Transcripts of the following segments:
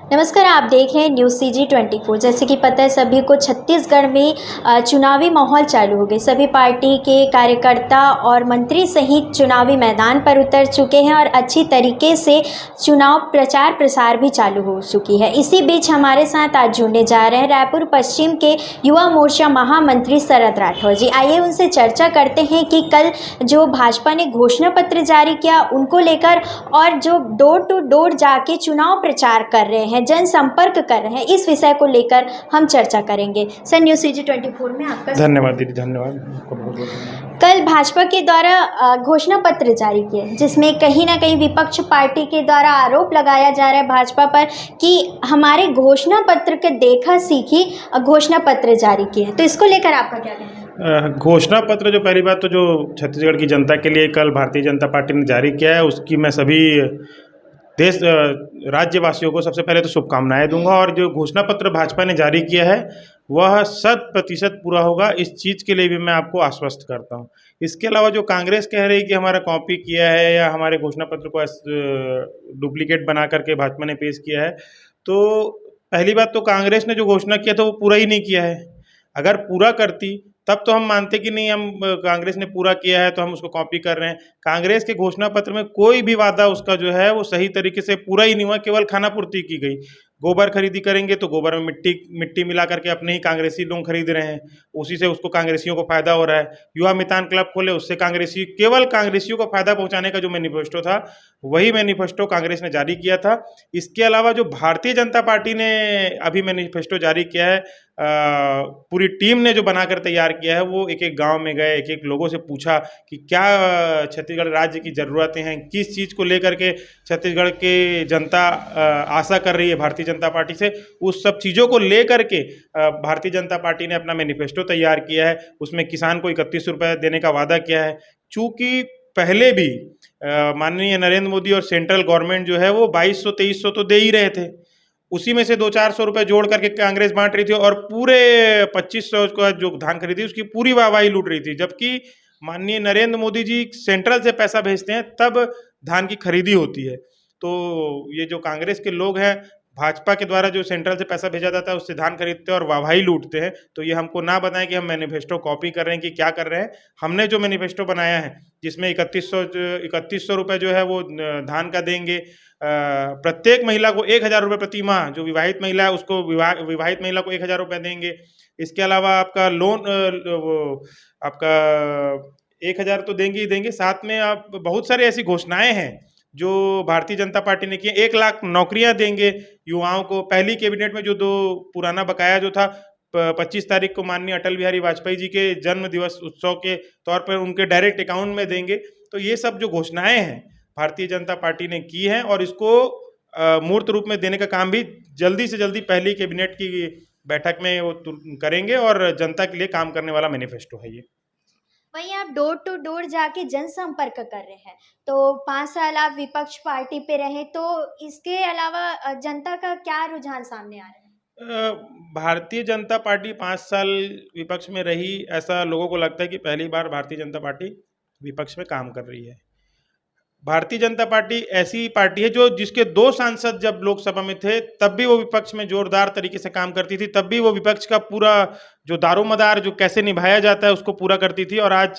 नमस्कार, आप देख रहे हैं न्यूज़ CG24। जैसे कि पता है सभी को, छत्तीसगढ़ में चुनावी माहौल चालू हो गए। सभी पार्टी के कार्यकर्ता और मंत्री सहित चुनावी मैदान पर उतर चुके हैं और अच्छी तरीके से चुनाव प्रचार प्रसार भी चालू हो चुकी है। इसी बीच हमारे साथ आज जुड़ने जा रहे हैं रायपुर पश्चिम के युवा मोर्चा महामंत्री शरद राठौर जी। आइए उनसे चर्चा करते हैं कि कल जो भाजपा ने घोषणा पत्र जारी किया उनको लेकर, और जो डोर टू डोर जाके चुनाव प्रचार कर रहे हैं, जनसंपर्क कर रहे हैं, इस विषय को लेकर हम चर्चा करेंगे। सर, न्यूज़ CG24 में आपका धन्यवाद दीदी, धन्यवाद आपको बहुत बहुत। कल भाजपा के द्वारा घोषणा पत्र जारी किया जिसमें कहीं ना कहीं विपक्ष पार्टी के द्वारा आरोप लगाया जा रहा है भाजपा पर कि हमारे घोषणा पत्र के देखा सीखी घोषणा पत्र जारी किए। तो इसको लेकर आपका क्या कहना है? घोषणा पत्र जो पहली बात तो जो छत्तीसगढ़ की जनता के लिए कल भारतीय जनता पार्टी ने जारी किया है, उसकी मैं सभी देश राज्यवासियों को सबसे पहले तो शुभकामनाएं दूंगा। और जो घोषणा पत्र भाजपा ने जारी किया है वह 100% पूरा होगा, इस चीज़ के लिए भी मैं आपको आश्वस्त करता हूं। इसके अलावा जो कांग्रेस कह रही है कि हमारा कॉपी किया है या हमारे घोषणा पत्र को डुप्लीकेट बना करके भाजपा ने पेश किया है, तो पहली बात तो कांग्रेस ने जो घोषणा किया था वो पूरा ही नहीं किया है। अगर पूरा करती तब तो हम मानते कि नहीं, हम कांग्रेस ने पूरा किया है तो हम उसको कॉपी कर रहे हैं। कांग्रेस के घोषणा पत्र में कोई भी वादा उसका जो है वो सही तरीके से पूरा ही नहीं हुआ, केवल खानापूर्ति की गई। गोबर खरीदी करेंगे तो गोबर में मिट्टी मिला करके अपने ही कांग्रेसी लोग खरीद रहे हैं, उसी से उसको कांग्रेसियों को फायदा हो रहा है। युवा मितान क्लब खोले, उससे केवल कांग्रेसियों को फायदा पहुंचाने का जो मैनिफेस्टो था वही मैनिफेस्टो कांग्रेस ने जारी किया था। इसके अलावा जो भारतीय जनता पार्टी ने अभी मैनिफेस्टो जारी किया है, पूरी टीम ने जो बनाकर तैयार किया है, वो एक एक गांव में गए, एक एक लोगों से पूछा कि क्या छत्तीसगढ़ राज्य की ज़रूरतें हैं, किस चीज़ को लेकर के छत्तीसगढ़ के जनता आशा कर रही है भारतीय जनता पार्टी से। उस सब चीज़ों को लेकर के भारतीय जनता पार्टी ने अपना मैनिफेस्टो तैयार किया है। उसमें किसान को 31 रुपये देने का वादा किया है। चूँकि पहले भी माननीय नरेंद्र मोदी और सेंट्रल गवर्नमेंट जो है वो 2200-2300 तो दे ही रहे थे, उसी में से 200-400 रुपये जोड़ करके कांग्रेस बांट रही थी और पूरे 2500 का जो धान खरीदी उसकी पूरी वाहवाही लूट रही थी। जबकि माननीय नरेंद्र मोदी जी सेंट्रल से पैसा भेजते हैं तब धान की खरीदी होती है। तो ये जो कांग्रेस के लोग हैं, भाजपा के द्वारा जो सेंट्रल से पैसा भेजा जाता है उससे धान खरीदते हैं और वाहवाही लूटते हैं। तो ये हमको ना बताएं कि हम मैनिफेस्टो कॉपी कर रहे हैं कि क्या कर रहे हैं। हमने जो मैनिफेस्टो बनाया है जिसमें 3100 रुपये जो है वो धान का देंगे, प्रत्येक महिला को 1000 रुपये प्रति माह, जो विवाहित महिला है उसको विवाहित महिला को 1000 रुपये देंगे। इसके अलावा आपका लोन वो आपका 1000 तो देंगे ही देंगे, साथ में आप बहुत सारी ऐसी घोषणाएं हैं जो भारतीय जनता पार्टी ने की। 1 लाख नौकरियां देंगे युवाओं को। पहली कैबिनेट में जो दो पुराना बकाया जो था 25 तारीख को माननीय अटल बिहारी वाजपेयी जी के जन्म दिवस उत्सव के तौर पर उनके डायरेक्ट अकाउंट में देंगे। तो ये सब जो घोषणाएं हैं भारतीय जनता पार्टी ने की हैं और इसको मूर्त रूप में देने का काम भी जल्दी से जल्दी पहली कैबिनेट की बैठक में वो करेंगे और जनता के लिए काम करने वाला मैनिफेस्टो है ये। वहीं आप डोर टू डोर जाके जनसंपर्क कर रहे हैं, तो 5 साल आप विपक्ष पार्टी पे रहे, तो इसके अलावा जनता का क्या रुझान सामने आ रहा है? भारतीय जनता पार्टी 5 साल विपक्ष में रही, ऐसा लोगों को लगता है कि पहली बार भारतीय जनता पार्टी विपक्ष में काम कर रही है। भारतीय जनता पार्टी ऐसी पार्टी है जो जिसके 2 सांसद जब लोकसभा में थे तब भी वो विपक्ष में जोरदार तरीके से काम करती थी, तब भी वो विपक्ष का पूरा जो दारोमदार जो कैसे निभाया जाता है उसको पूरा करती थी। और आज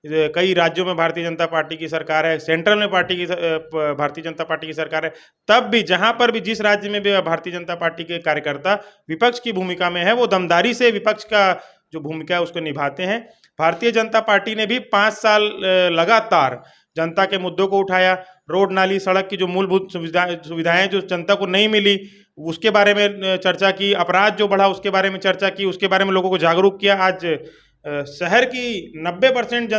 कई राज्यों में भारतीय जनता पार्टी की सरकार है, सेंट्रल में भारतीय जनता पार्टी की सरकार है, तब भी जहां पर भी जिस राज्य में भी भारतीय जनता पार्टी के कार्यकर्ता विपक्ष की भूमिका में है, वो दमदारी से विपक्ष का जो भूमिका है उसको निभाते हैं। भारतीय जनता पार्टी ने भी 5 साल लगातार जनता के मुद्दों को उठाया। रोड नाली सड़क की जो मूलभूत सुविधाएं जो जनता को नहीं मिली उसके बारे में चर्चा की, अपराध जो बढ़ा उसके बारे में चर्चा की, उसके बारे में लोगों को जागरूक किया। आज शहर की 90%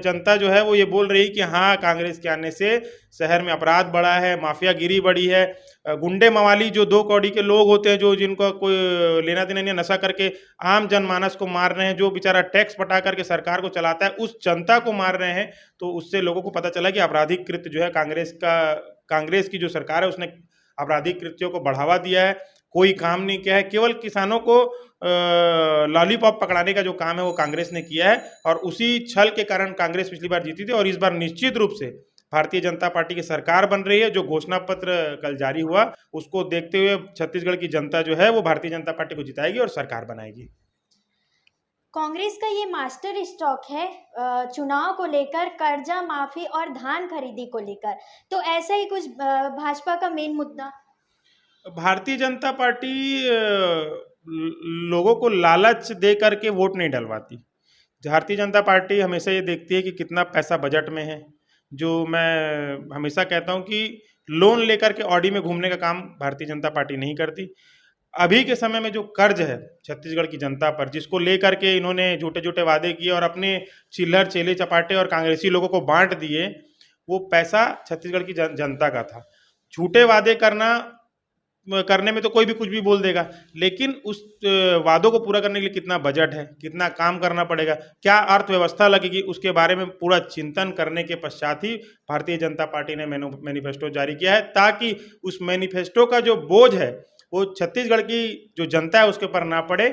जनता जो है वो ये बोल रही है कि हाँ, कांग्रेस के आने से शहर में अपराध बढ़ा है, माफियागिरी बढ़ी है, गुंडे मवाली जो 2 कौड़ी के लोग होते हैं जो जिनको कोई लेना देना नहीं, नशा करके आम जनमानस को मार रहे हैं, जो बेचारा टैक्स पटा करके सरकार को चलाता है उस जनता को मार रहे हैं। तो उससे लोगों को पता चला कि आपराधिक कृत्य जो है कांग्रेस की जो सरकार है उसने आपराधिक कृत्यों को बढ़ावा दिया है, कोई काम नहीं किया है। केवल किसानों को लॉलीपॉप पकड़ाने का जो काम है वो कांग्रेस ने किया है और उसी छल के कारण कांग्रेस पिछली बार जीती थी और इस बार निश्चित रूप से भारतीय जनता पार्टी की सरकार बन रही है। जो घोषणा पत्र कल जारी हुआ उसको देखते हुए छत्तीसगढ़ की जनता जो है वो भारतीय जनता पार्टी को जिताएगी और सरकार बनाएगी। कांग्रेस का ये मास्टर स्ट्रोक है चुनाव को लेकर, कर्जा माफी और धान खरीदी को लेकर, तो ऐसा ही कुछ भाजपा का मेन मुद्दा। भारतीय जनता पार्टी लोगों को लालच दे करके वोट नहीं डलवाती। भारतीय जनता पार्टी हमेशा ये देखती है कि कितना पैसा बजट में है। जो मैं हमेशा कहता हूँ कि लोन लेकर के ऑडी में घूमने का काम भारतीय जनता पार्टी नहीं करती। अभी के समय में जो कर्ज है छत्तीसगढ़ की जनता पर, जिसको लेकर के इन्होंने झूठे झूठे वादे किए और अपने चिल्लर चेले चपाटे और कांग्रेसी लोगों को बांट दिए, वो पैसा छत्तीसगढ़ की जनता का था। झूठे वादे करने में तो कोई भी कुछ भी बोल देगा, लेकिन उस वादों को पूरा करने के लिए कितना बजट है, कितना काम करना पड़ेगा, क्या अर्थव्यवस्था लगेगी, उसके बारे में पूरा चिंतन करने के पश्चात ही भारतीय जनता पार्टी ने मैनिफेस्टो जारी किया है, ताकि उस मैनिफेस्टो का जो बोझ है वो छत्तीसगढ़ की जो जनता है उसके ऊपर ना पड़े।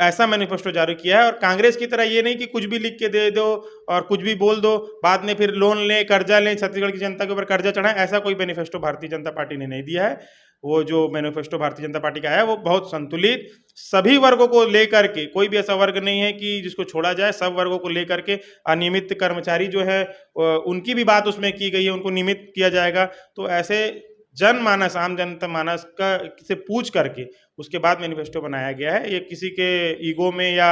ऐसा मैनिफेस्टो जारी किया है। और कांग्रेस की तरह ये नहीं कि कुछ भी लिख के दे दो और कुछ भी बोल दो, बाद में फिर लोन लें, कर्जा लें, छत्तीसगढ़ की जनता के ऊपर कर्जा चढ़ाएं, ऐसा कोई मैनिफेस्टो भारतीय जनता पार्टी ने नहीं दिया है। वो जो मैनिफेस्टो भारतीय जनता पार्टी का है वो बहुत संतुलित, सभी वर्गों को लेकर के, कोई भी ऐसा वर्ग नहीं है कि जिसको छोड़ा जाए, सब वर्गों को लेकर के। अनियमित कर्मचारी जो है उनकी भी बात उसमें की गई है, उनको नियमित किया जाएगा। तो ऐसे जनमानस, आम जनता मानस का से पूछ करके उसके बाद मैनिफेस्टो बनाया गया है। ये किसी के ईगो में या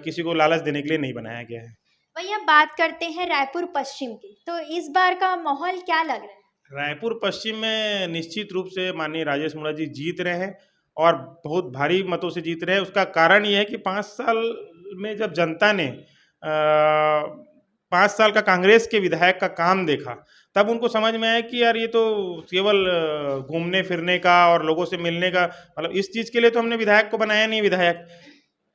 किसी को लालच देने के लिए नहीं बनाया गया है। वही अब बात करते हैं रायपुर पश्चिम की, तो इस बार का माहौल क्या लग रहा है? रायपुर पश्चिम में निश्चित रूप से माननीय राजेश मुड़ा जी जीत रहे हैं और बहुत भारी मतों से जीत रहे हैं। उसका कारण ये है कि 5 साल में जब जनता ने 5 साल का कांग्रेस के विधायक का काम देखा, तब उनको समझ में आया कि यार ये तो केवल घूमने फिरने का और लोगों से मिलने का, मतलब इस चीज़ के लिए तो हमने विधायक को बनाया नहीं। विधायक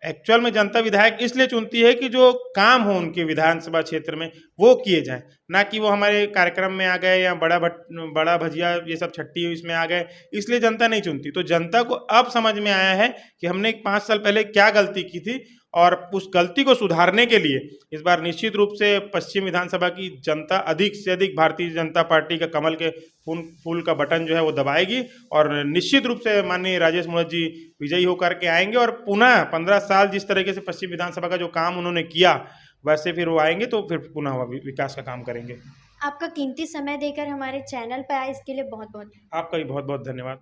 एक्चुअल में जनता विधायक इसलिए चुनती है कि जो काम हो उनके विधानसभा क्षेत्र में वो किए जाएं, ना कि वो हमारे कार्यक्रम में आ गए या बड़ा भजिया ये सब छट्टी इसमें आ गए, इसलिए जनता नहीं चुनती। तो जनता को अब समझ में आया है कि हमने 5 साल पहले क्या गलती की थी और उस गलती को सुधारने के लिए इस बार निश्चित रूप से पश्चिम विधानसभा की जनता अधिक से अधिक भारतीय जनता पार्टी का कमल के फूल का बटन जो है वो दबाएगी और निश्चित रूप से माननीय राजेश मुड़ा जी विजयी होकर के आएंगे और पुनः 15 साल जिस तरीके से पश्चिम विधानसभा का जो काम उन्होंने किया वैसे फिर वो आएंगे तो फिर पुनः विकास का काम करेंगे। आपका कीमती समय देकर हमारे चैनल पर आए इसके लिए बहुत बहुत आपका भी बहुत बहुत धन्यवाद।